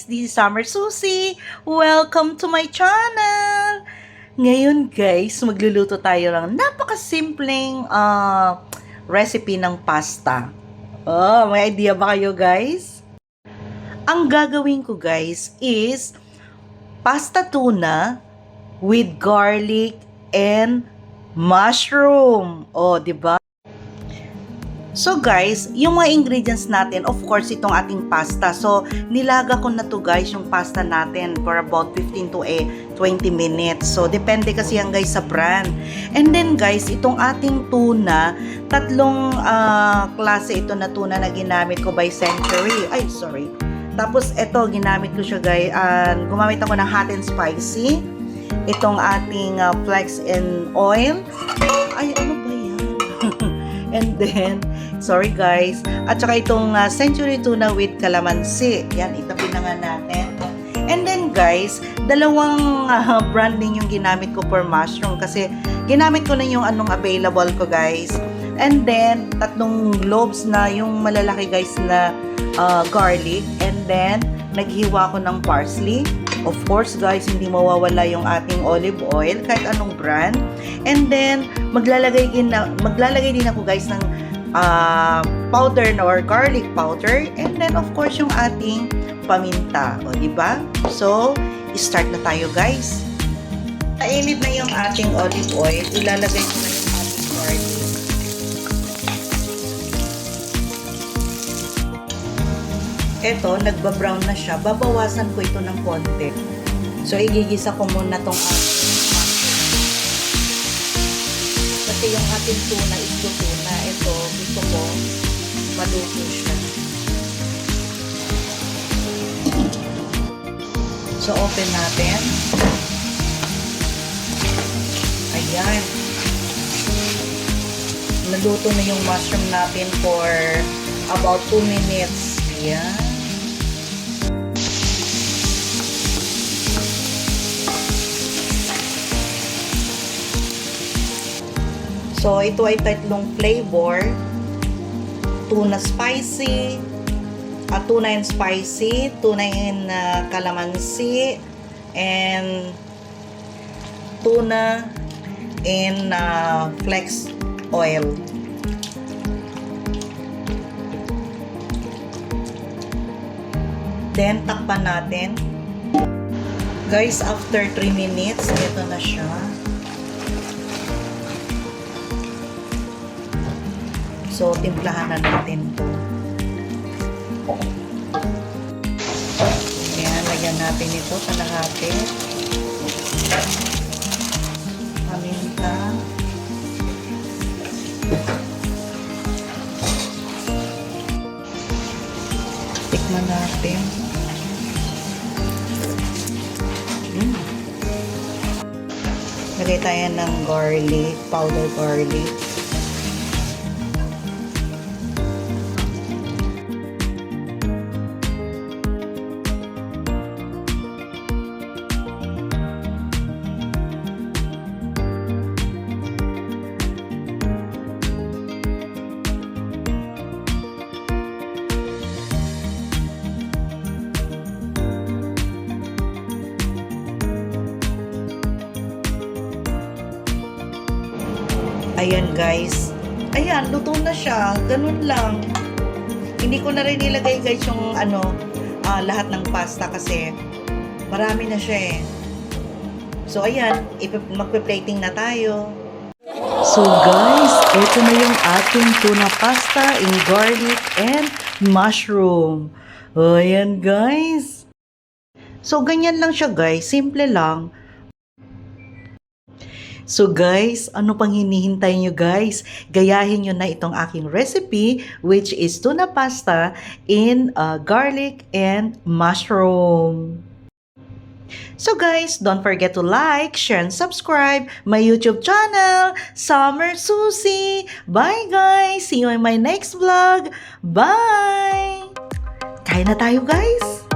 guys, this is Summer Susie. Welcome to my channel. Ngayon guys, magluluto tayo ng napakasimpleng recipe ng pasta. Oh, may idea ba kayo guys? Ang gagawin ko guys is pasta tuna with garlic and mushroom. Oh, 'di ba? So guys, yung mga ingredients natin, of course, itong ating pasta. So, nilaga ko na to guys, yung pasta natin for about 15 to 20 minutes. So, depende kasi yan guys sa brand. And then guys, itong ating tuna, tatlong klase ito na tuna na ginamit ko by Century. Ay, sorry. Tapos, ito, ginamit ko siya guys. Gumamit ako ng hot and spicy. Itong ating flax and oil. Ay, ano ba yan? And then, sorry guys, at saka itong Century tuna with calamansi. Yan, itapin na nga natin. And then guys, dalawang brand din yung ginamit ko for mushroom kasi ginamit ko na yung anong available ko guys. And then, tatlong lobes na yung malalaki guys na garlic. And then, naghiwa ko ng parsley. Of course guys, hindi mawawala yung ating olive oil kahit anong brand. And then maglalagay din ako guys ng powder or garlic powder. And then of course yung ating paminta, o di ba? So, start na tayo guys. Mainit na yung ating olive oil, ilalagay ko na yung ating garlic. Eto, nagba-brown na siya. Babawasan ko ito ng konti. So, igigisa ko muna tong ating mushroom. Kasi yung ating tuna is luto na. Ito, gusto ko maluto siya. So, open natin. Ayan. Naluto na yung mushroom natin for about 2 minutes. Ayan. So, ito ay tatlong flavor. Tuna spicy, tuna and spicy, tuna and calamansi, and tuna and flax oil. Then, takpan natin. Guys, after 3 minutes, ito na siya. So, timplahan na natin ito. Ayan, lagyan natin ito kalahati. Paminta. Tikman natin. Lagay tayo ng garlic, powder garlic. Ayan guys. Ayan, luto na siya. Ganun lang. Hindi ko na rin nilagay guys yung lahat ng pasta kasi marami na siya eh. So ayan, magpe-plating na tayo. So guys, ito na yung ating tuna pasta in garlic and mushroom. Ayan guys. So ganyan lang siya guys. Simple lang. So guys, ano pang hinihintay nyo guys? Gayahin nyo na itong aking recipe which is tuna pasta in garlic and mushroom. So guys, don't forget to like, share, and subscribe my YouTube channel, Summer Susie. Bye guys! See you in my next vlog. Bye! Kain na tayo guys!